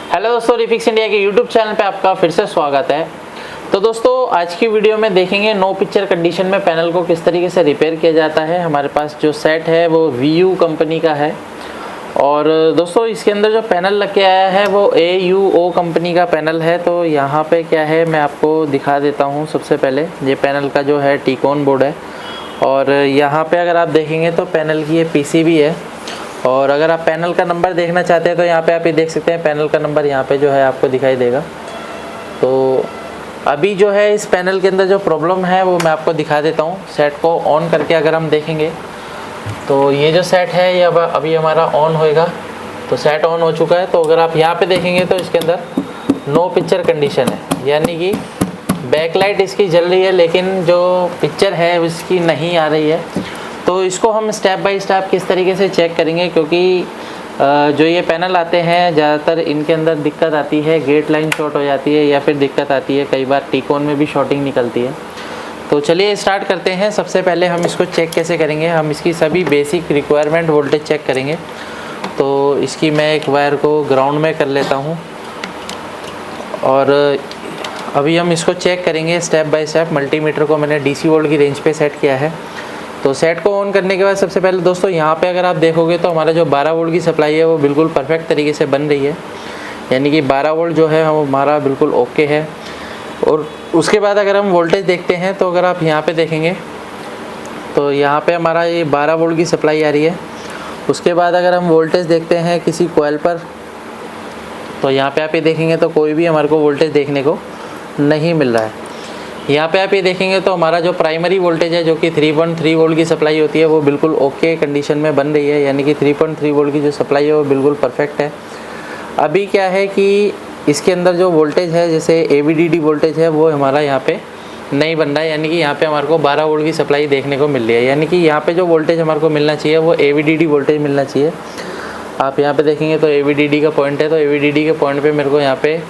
Hello दोस्तों, refix India के YouTube channel पे आपका फिर से स्वागत है। तो दोस्तों आज की वीडियो में देखेंगे नो पिक्चर कंडीशन में पैनल को किस तरीके से रिपेयर किया जाता है। हमारे पास जो सेट है वो VU कंपनी का है और दोस्तों इसके अंदर जो पैनल लग के आया है वो AUO कंपनी का पैनल है। तो यहाँ पे क्या है मैं आपको दिखा देता हूँ। सबसे पहले ये पैनल का जो है टीकॉन बोर्ड है और यहाँ पे अगर आप देखेंगे तो पैनल की ये PCB है। और अगर आप पैनल का नंबर देखना चाहते हैं तो यहाँ पे आप ये देख सकते हैं, पैनल का नंबर यहाँ पे जो है आपको दिखाई देगा। तो अभी जो है इस पैनल के अंदर जो प्रॉब्लम है वो मैं आपको दिखा देता हूँ। सेट को ऑन करके अगर हम देखेंगे तो ये जो सेट है ये अभी हमारा ऑन होएगा। तो सेट ऑन हो चुका है। तो अगर आप यहाँ पे देखेंगे तो इसके अंदर नो पिक्चर कंडीशन है, यानी कि बैकलाइट इसकी जल रही है लेकिन जो पिक्चर है उसकी नहीं आ रही है। तो इसको हम स्टेप बाय स्टेप किस तरीके से चेक करेंगे, क्योंकि जो ये पैनल आते हैं ज़्यादातर इनके अंदर दिक्कत आती है, गेट लाइन शॉर्ट हो जाती है या फिर दिक्कत आती है, कई बार टीकॉन में भी शॉर्टिंग निकलती है। तो चलिए स्टार्ट करते हैं। सबसे पहले हम इसको चेक कैसे करेंगे, हम इसकी सभी बेसिक रिक्वायरमेंट वोल्टेज चेक करेंगे। तो इसकी मैं एक वायर को ग्राउंड में कर लेता हूँ और अभी हम इसको चेक करेंगे स्टेप बाय स्टेप। मल्टीमीटर को मैंने DC वोल्ट की रेंज पे सेट किया है। तो सेट को ऑन करने के बाद सबसे पहले दोस्तों यहाँ पे अगर आप देखोगे तो हमारा जो 12 वोल्ट की सप्लाई है वो बिल्कुल परफेक्ट तरीके से बन रही है, यानी कि 12 वोल्ट जो है हमारा बिल्कुल ओके है। और उसके बाद अगर हम वोल्टेज देखते हैं तो अगर आप यहाँ पे देखेंगे तो यहाँ पे हमारा ये 12 वोल्ट की सप्लाई आ रही है। उसके बाद अगर हम वोल्टेज देखते हैं किसी कॉइल पर तो यहाँ पे आप ये देखेंगे तो कोई भी हमारे को वोल्टेज देखने को नहीं मिल रहा है। यहाँ पे आप ये देखेंगे तो हमारा जो प्राइमरी वोल्टेज है जो कि 3.3 वोल्ट की सप्लाई होती है वो बिल्कुल ओके कंडीशन में बन रही है, यानी कि 3.3 वोल्ट की जो सप्लाई है वो बिल्कुल परफेक्ट है। अभी क्या है कि इसके अंदर जो वोल्टेज है जैसे AVDD वोल्टेज है वो हमारा यहाँ पे नहीं बन रहा है, यानी कि यहाँ पे हमारे को 12 वोल्ट की सप्लाई देखने को मिल रही है, यानी कि यहाँ पे जो वोल्टेज हमारे को मिलना चाहिए वो AVDD वोल्टेज मिलना चाहिए। आप यहाँ पे देखेंगे तो AVDD का पॉइंट है, तो AVDD के पॉइंट पे मेरे को यहाँ पे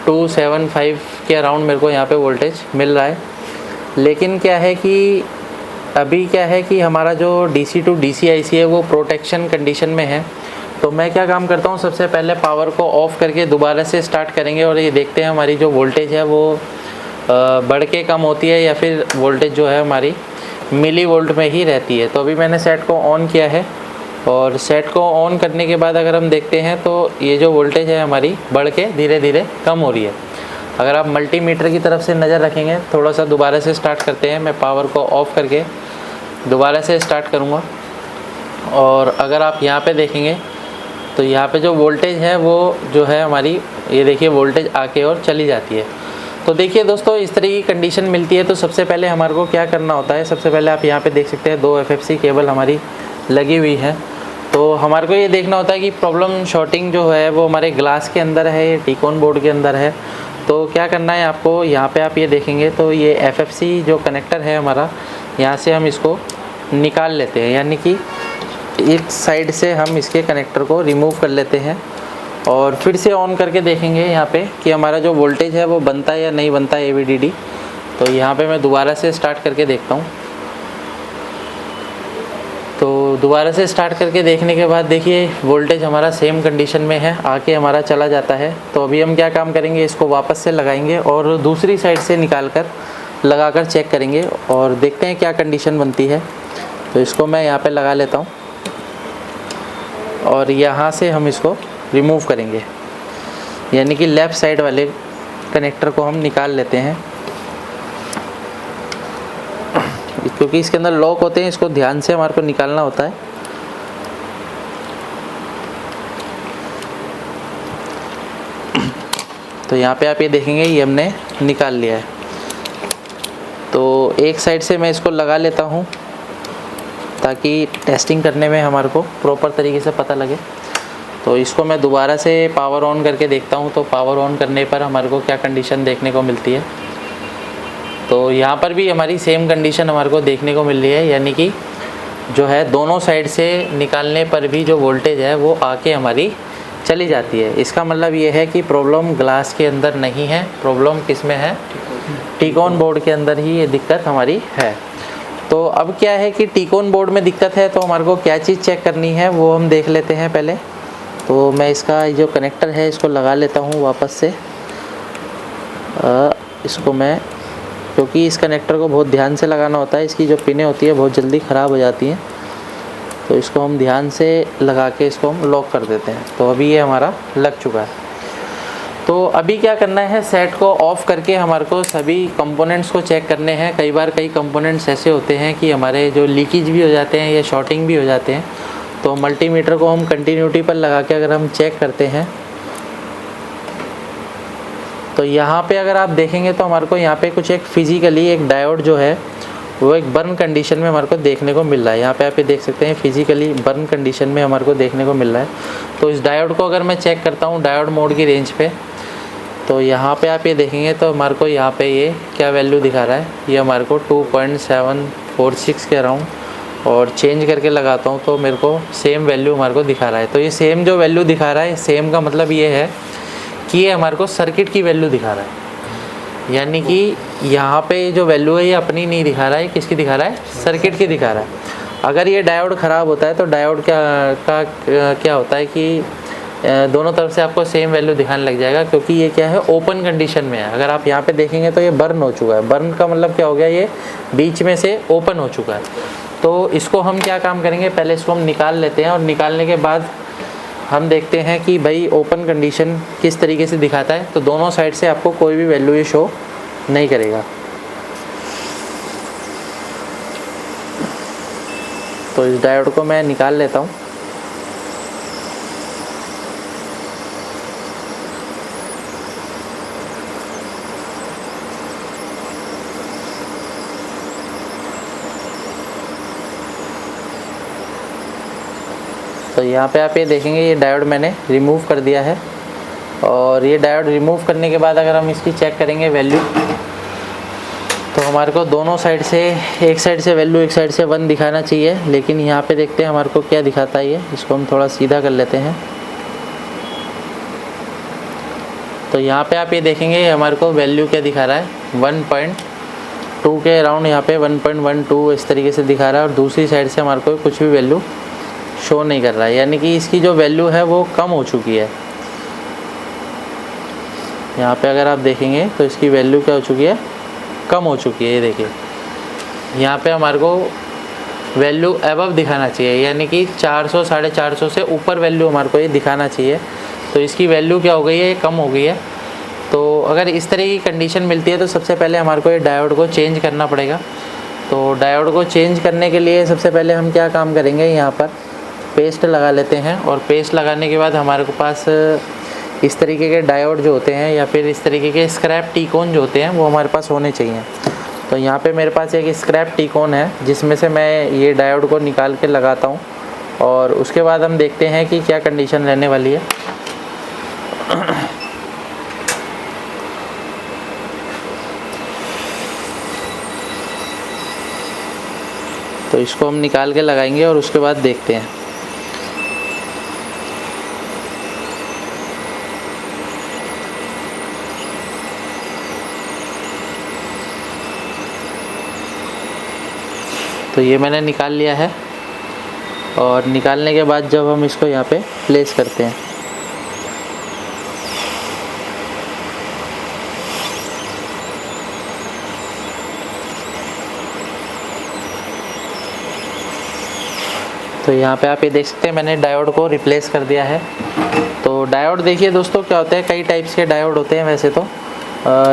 275 के अराउंड मेरे को यहाँ पे वोल्टेज मिल रहा है। लेकिन क्या है कि अभी क्या है कि हमारा जो DC टू DC IC है वो प्रोटेक्शन कंडीशन में है। तो मैं क्या काम करता हूँ, सबसे पहले पावर को ऑफ़ करके दोबारा से स्टार्ट करेंगे और ये देखते हैं हमारी जो वोल्टेज है वो बढ़ के कम होती है या फिर वोल्टेज जो है हमारी मिली वोल्ट में ही रहती है। तो अभी मैंने सेट को ऑन किया है और सेट को ऑन करने के बाद अगर हम देखते हैं तो ये जो वोल्टेज है हमारी बढ़ के धीरे धीरे कम हो रही है। अगर आप मल्टीमीटर की तरफ से नज़र रखेंगे, थोड़ा सा दोबारा से स्टार्ट करते हैं। मैं पावर को ऑफ़ करके दोबारा से स्टार्ट करूँगा और अगर आप यहाँ पे देखेंगे तो यहाँ पे जो वोल्टेज है वो जो है हमारी ये देखिए वोल्टेज आके और चली जाती है। तो देखिए दोस्तों इस तरह की कंडीशन मिलती है। तो सबसे पहले हमारे को क्या करना होता है, सबसे पहले आप यहाँ पे देख सकते हैं 2 FFC केबल हमारी लगी हुई है। तो हमारे को ये देखना होता है कि प्रॉब्लम शॉर्टिंग जो है वो हमारे ग्लास के अंदर है, टीकॉन बोर्ड के अंदर है। तो क्या करना है आपको, यहाँ पे आप ये देखेंगे तो ये FFC जो कनेक्टर है हमारा, यहाँ से हम इसको निकाल लेते हैं, यानी कि एक साइड से हम इसके कनेक्टर को रिमूव कर लेते हैं और फिर से ऑन करके देखेंगे यहाँ पे कि हमारा जो वोल्टेज है वो बनता है या नहीं बनता है AVDD। तो यहाँ पे मैं दोबारा से स्टार्ट करके देखता हूँ। तो दोबारा से स्टार्ट करके देखने के बाद देखिए वोल्टेज हमारा सेम कंडीशन में है, आके हमारा चला जाता है। तो अभी हम क्या काम करेंगे, इसको वापस से लगाएंगे और दूसरी साइड से निकाल कर लगा कर चेक करेंगे और देखते हैं क्या कंडीशन बनती है। तो इसको मैं यहाँ पे लगा लेता हूँ और यहाँ से हम इसको रिमूव करेंगे, यानी कि लेफ़्ट साइड वाले कनेक्टर को हम निकाल लेते हैं, क्योंकि इसके अंदर लॉक होते हैं, इसको ध्यान से हमारे को निकालना होता है। तो यहाँ पे आप ये देखेंगे ये हमने निकाल लिया है। तो एक साइड से मैं इसको लगा लेता हूँ ताकि टेस्टिंग करने में हमारे को प्रॉपर तरीके से पता लगे। तो इसको मैं दोबारा से पावर ऑन करके देखता हूँ। तो पावर ऑन करने पर हमारे को क्या कंडीशन देखने को मिलती है, तो यहाँ पर भी हमारी सेम कंडीशन हमारे को देखने को मिल रही है, यानी कि जो है दोनों साइड से निकालने पर भी जो वोल्टेज है वो आके हमारी चली जाती है। इसका मतलब ये है कि प्रॉब्लम ग्लास के अंदर नहीं है, प्रॉब्लम किस में है, टीकॉन बोर्ड के अंदर ही ये दिक्कत हमारी है। तो अब क्या है कि टीकॉन बोर्ड में दिक्कत है तो हमारे को क्या चीज़ चेक करनी है वो हम देख लेते हैं पहले। तो मैं इसका जो कनेक्टर है इसको लगा लेता हूँ वापस से। इसको मैं, क्योंकि इस कनेक्टर को बहुत ध्यान से लगाना होता है, इसकी जो पिनें होती है बहुत जल्दी ख़राब हो जाती हैं, तो इसको हम ध्यान से लगा के इसको हम लॉक कर देते हैं। तो अभी ये हमारा लग चुका है। तो अभी क्या करना है, सेट को ऑफ़ करके हमारे को सभी कंपोनेंट्स को चेक करने हैं। कई बार कई कंपोनेंट्स ऐसे होते हैं कि हमारे जो लीकेज भी हो जाते हैं या शॉर्टिंग भी हो जाते हैं, तो मल्टीमीटर को हम कंटिन्यूटी पर लगा के अगर हम चेक करते हैं तो यहाँ पे अगर आप देखेंगे तो हमारे को यहाँ पे कुछ एक फिज़िकली एक डायोड जो है वो एक बर्न कंडीशन में हमारे को देखने को मिल रहा है। यहाँ पे आप ये देख सकते हैं फिज़िकली बर्न कंडीशन में हमारे को देखने को मिल रहा है। तो इस डायोड को अगर मैं चेक करता हूँ डायोड मोड की रेंज पे, तो यहाँ पे आप ये देखेंगे तो हमारे को यहाँ पे ये क्या वैल्यू दिखा रहा है, ये हमारे को 2.746 के अराउंड, और चेंज करके लगाता हूँ तो मेरे को सेम वैल्यू हमारे को दिखा रहा है। तो ये सेम जो वैल्यू दिखा रहा है, सेम का मतलब ये है कि ये हमारे को सर्किट की वैल्यू दिखा रहा है। यानी कि यहाँ पे जो वैल्यू है ये अपनी नहीं दिखा रहा है, किसकी दिखा रहा है, सर्किट की दिखा रहा है। अगर ये डायोड ख़राब होता है तो डायोड क्या होता है कि दोनों तरफ से आपको सेम वैल्यू दिखाने लग जाएगा, क्योंकि ये क्या है, ओपन कंडीशन में है। अगर आप यहाँ पे देखेंगे तो ये बर्न हो चुका है। बर्न का मतलब क्या हो गया, ये बीच में से ओपन हो चुका है। तो इसको हम क्या काम करेंगे, पहले इसको हम निकाल लेते हैं, और निकालने के बाद हम देखते हैं कि भाई ओपन कंडीशन किस तरीके से दिखाता है। तो दोनों साइड से आपको कोई भी वैल्यू ये शो नहीं करेगा। तो इस डायोड को मैं निकाल लेता हूँ। तो यहाँ पे आप ये देखेंगे ये डायोड मैंने रिमूव कर दिया है, और ये डायोड रिमूव करने के बाद अगर हम इसकी चेक करेंगे वैल्यू, तो हमारे को दोनों साइड से, एक साइड से वैल्यू एक साइड से 1 दिखाना चाहिए, लेकिन यहाँ पे देखते हैं हमारे को क्या दिखाता है ये। इसको हम थोड़ा सीधा कर लेते हैं। तो यहाँ पे आप ये देखेंगे हमारे को वैल्यू क्या दिखा रहा है, 1.2 के अराउंड, यहाँ पे 1.12 इस तरीके से दिखा रहा है, और दूसरी साइड से हमारे को कुछ भी वैल्यू शो नहीं कर रहा है। यानी कि इसकी जो वैल्यू है वो कम हो चुकी है। यहाँ पे अगर आप देखेंगे तो इसकी वैल्यू क्या हो चुकी है, कम हो चुकी है। ये देखिए यहाँ पे हमारे को वैल्यू अबव दिखाना चाहिए, यानी कि 400 450 से ऊपर वैल्यू हमारे को ये दिखाना चाहिए। तो इसकी वैल्यू क्या हो गई है, ये कम हो गई है। तो अगर इस तरह की कंडीशन मिलती है तो सबसे पहले हमारे को ये डायोड को चेंज करना पड़ेगा। तो डायोड को चेंज करने के लिए सबसे पहले हम क्या काम करेंगे, यहाँ पर पेस्ट लगा लेते हैं, और पेस्ट लगाने के बाद हमारे को पास इस तरीके के डायोड जो होते हैं या फिर इस तरीके के स्क्रैप टी-कोन जो होते हैं वो हमारे पास होने चाहिए। तो यहाँ पे मेरे पास एक स्क्रैप टी-कोन है जिसमें से मैं ये डायोड को निकाल के लगाता हूँ, और उसके बाद हम देखते हैं कि क्या कंडीशन रहने वाली है। तो इसको हम निकाल के लगाएंगे और उसके बाद देखते हैं। तो ये मैंने निकाल लिया है, और निकालने के बाद जब हम इसको यहाँ पे प्लेस करते हैं तो यहाँ पे आप ये देख सकते हैं मैंने डायोड को रिप्लेस कर दिया है। तो डायोड देखिए दोस्तों क्या होता है, कई टाइप्स के डायोड होते हैं वैसे तो,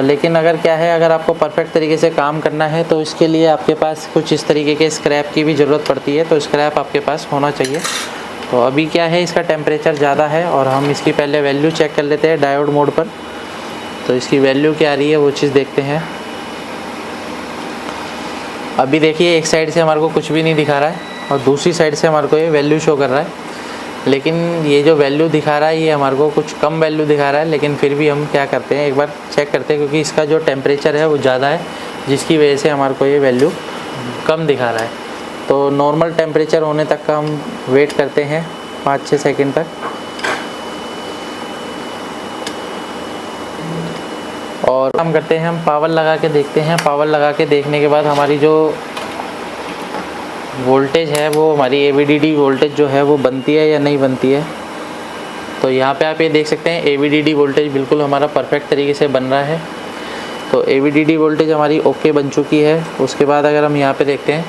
लेकिन अगर क्या है, अगर आपको परफेक्ट तरीके से काम करना है तो इसके लिए आपके पास कुछ इस तरीके के स्क्रैप की भी ज़रूरत पड़ती है। तो स्क्रैप आपके पास होना चाहिए। तो अभी क्या है, इसका टेम्परेचर ज़्यादा है, और हम इसकी पहले वैल्यू चेक कर लेते हैं डायोड मोड पर। तो इसकी वैल्यू क्या आ रही है वो चीज़ देखते हैं। अभी देखिए एक साइड से हमारे को कुछ भी नहीं दिखा रहा है, और दूसरी साइड से हमारे को ये वैल्यू शो कर रहा है। लेकिन ये जो वैल्यू दिखा रहा है ये हमारे को कुछ कम वैल्यू दिखा रहा है, लेकिन फिर भी हम क्या करते हैं, एक बार चेक करते हैं, क्योंकि इसका जो टेम्परेचर है वो ज़्यादा है, जिसकी वजह से हमारे को ये वैल्यू कम दिखा रहा है। तो नॉर्मल टेम्परेचर होने तक का हम वेट करते हैं 5-6 सेकंड तक, और काम करते हैं हम पावर लगा के देखते हैं। पावर लगा के देखने के बाद हमारी जो वोल्टेज है वो, हमारी AVDD वोल्टेज जो है वो बनती है या नहीं बनती है। तो यहाँ पे आप ये देख सकते हैं AVDD वोल्टेज बिल्कुल हमारा परफेक्ट तरीके से बन रहा है। तो AVDD वोल्टेज हमारी ओके बन चुकी है। उसके बाद अगर हम यहाँ पे देखते हैं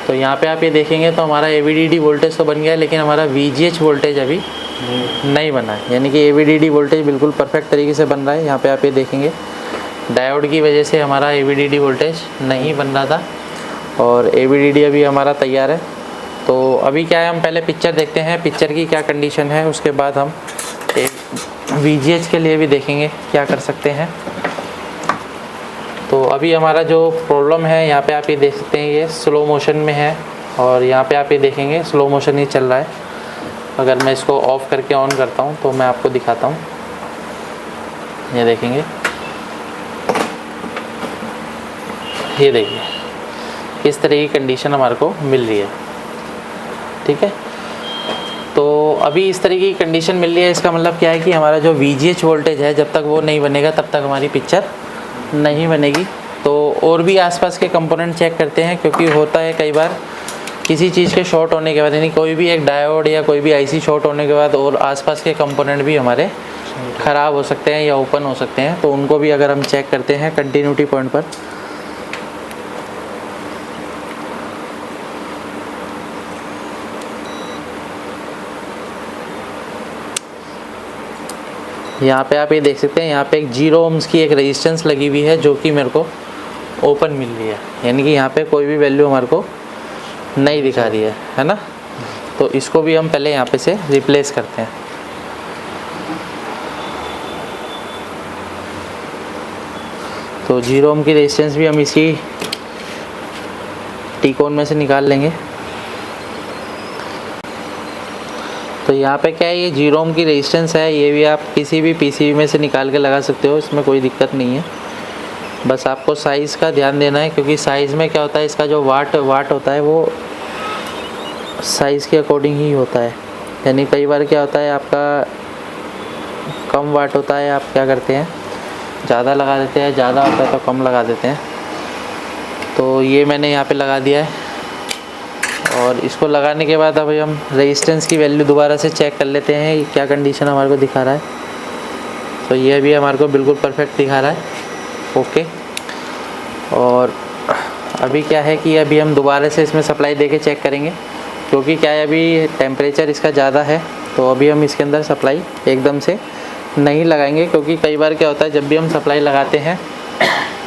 तो यहाँ पे आप ये देखेंगे तो हमारा AVDD वोल्टेज तो बन गया है, लेकिन हमारा VGH वोल्टेज अभी नहीं बना है। यानी कि AVDD वोल्टेज बिल्कुल परफेक्ट तरीके से बन रहा है। यहाँ पे आप ये देखेंगे डायोड की वजह से हमारा AVDD वोल्टेज नहीं बन रहा था और AVDD अभी हमारा तैयार है। तो अभी क्या है, हम पहले पिक्चर देखते हैं, पिक्चर की क्या कंडीशन है, उसके बाद हम एक VGH के लिए भी देखेंगे क्या कर सकते हैं। तो अभी हमारा जो प्रॉब्लम है यहाँ पे आप ये देख सकते हैं, ये स्लो मोशन में है और यहाँ पे आप ये देखेंगे स्लो मोशन ही चल रहा है। अगर मैं इसको ऑफ़ करके ऑन करता हूँ तो मैं आपको दिखाता हूँ, ये देखेंगे, ये देखिए इस तरह की कंडीशन हमारे को मिल रही है। ठीक है, तो अभी इस तरह की कंडीशन मिल रही है। इसका मतलब क्या है कि हमारा जो VGH वोल्टेज है जब तक वो नहीं बनेगा तब तक हमारी पिक्चर नहीं बनेगी। तो और भी आसपास के कंपोनेंट चेक करते हैं, क्योंकि होता है कई बार किसी चीज़ के शॉर्ट होने के बाद, यानी कोई भी एक डायोड या कोई भी IC शॉर्ट होने के बाद और आसपास के कंपोनेंट भी हमारे ख़राब हो सकते हैं या ओपन हो सकते हैं। तो उनको भी अगर हम चेक करते हैं कंटिन्यूटी पॉइंट पर, यहाँ पे आप ये देख सकते हैं, यहाँ पे एक 0 ohms की एक रेजिस्टेंस लगी हुई है जो कि मेरे को ओपन मिल रही है, यानी कि यहाँ पे कोई भी वैल्यू हमारे को नहीं दिखा रही है ना। तो इसको भी हम पहले यहाँ पे से रिप्लेस करते हैं। तो 0 ohm की रेजिस्टेंस भी हम इसी टी-कोन में से निकाल लेंगे। तो यहाँ पे क्या है, ये 0 ohm की रेजिस्टेंस है, ये भी आप किसी भी PCB में से निकाल के लगा सकते हो, इसमें कोई दिक्कत नहीं है। बस आपको साइज़ का ध्यान देना है, क्योंकि साइज़ में क्या होता है, इसका जो वाट होता है वो साइज़ के अकॉर्डिंग ही होता है। यानी कई बार क्या होता है, आपका कम वाट होता है, आप क्या करते हैं ज़्यादा लगा देते हैं, ज़्यादा होता है तो कम लगा देते हैं। तो ये मैंने यहाँ पे लगा दिया है और इसको लगाने के बाद अभी हम रेजिस्टेंस की वैल्यू दोबारा से चेक कर लेते हैं क्या कंडीशन हमारे को दिखा रहा है। तो ये भी हमारे को बिल्कुल परफेक्ट दिखा रहा है, ओके। और अभी क्या है कि अभी हम दोबारा से इसमें सप्लाई देके चेक करेंगे, क्योंकि क्या है अभी टेम्परेचर इसका ज़्यादा है। तो अभी हम इसके अंदर सप्लाई एकदम से नहीं लगाएंगे, क्योंकि कई बार क्या होता है जब भी हम सप्लाई लगाते हैं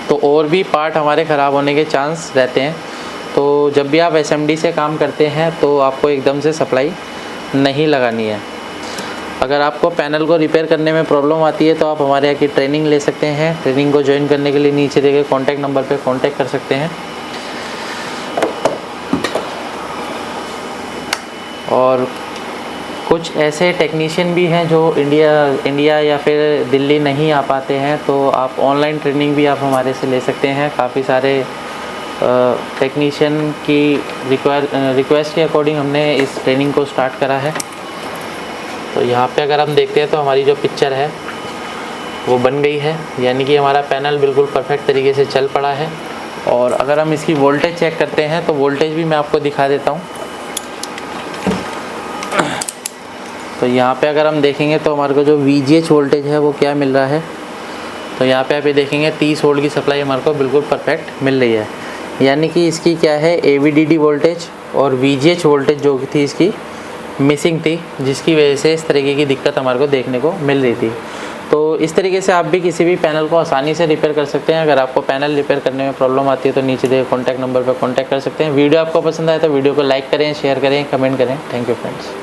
तो और भी पार्ट हमारे ख़राब होने के चांस रहते हैं। तो जब भी आप SMD से काम करते हैं तो आपको एकदम से सप्लाई नहीं लगानी है। अगर आपको पैनल को रिपेयर करने में प्रॉब्लम आती है तो आप हमारे यहाँ की ट्रेनिंग ले सकते हैं। ट्रेनिंग को ज्वाइन करने के लिए नीचे दिए गए कॉन्टैक्ट नंबर पे कॉन्टैक्ट कर सकते हैं। और कुछ ऐसे टेक्नीशियन भी हैं जो इंडिया या फिर दिल्ली नहीं आ पाते हैं, तो आप ऑनलाइन ट्रेनिंग भी आप हमारे से ले सकते हैं। काफ़ी सारे टेक्नीशियन की रिक्वेस्ट के अकॉर्डिंग हमने इस ट्रेनिंग को स्टार्ट करा है। तो यहाँ पे अगर हम देखते हैं तो हमारी जो पिक्चर है वो बन गई है, यानी कि हमारा पैनल बिल्कुल परफेक्ट तरीके से चल पड़ा है। और अगर हम इसकी वोल्टेज चेक करते हैं तो वोल्टेज भी मैं आपको दिखा देता हूँ। तो यहाँ पे अगर हम देखेंगे तो हमारे को जो VGH वोल्टेज है वो क्या मिल रहा है, तो यहाँ पे आप ये देखेंगे 30 वोल्ट की सप्लाई हमारे को बिल्कुल परफेक्ट मिल रही है। यानी कि इसकी क्या है AVDD वोल्टेज और VGH वोल्टेज जो थी इसकी मिसिंग थी, जिसकी वजह से इस तरीके की दिक्कत हमारे को देखने को मिल रही थी। तो इस तरीके से आप भी किसी भी पैनल को आसानी से रिपेयर कर सकते हैं। अगर आपको पैनल रिपेयर करने में प्रॉब्लम आती है तो नीचे दिए कॉन्टैक्ट नंबर पर कॉन्टैक्ट कर सकते हैं। वीडियो आपको पसंद आए तो वीडियो को लाइक करें, शेयर करें, कमेंट करें। Thank you friends.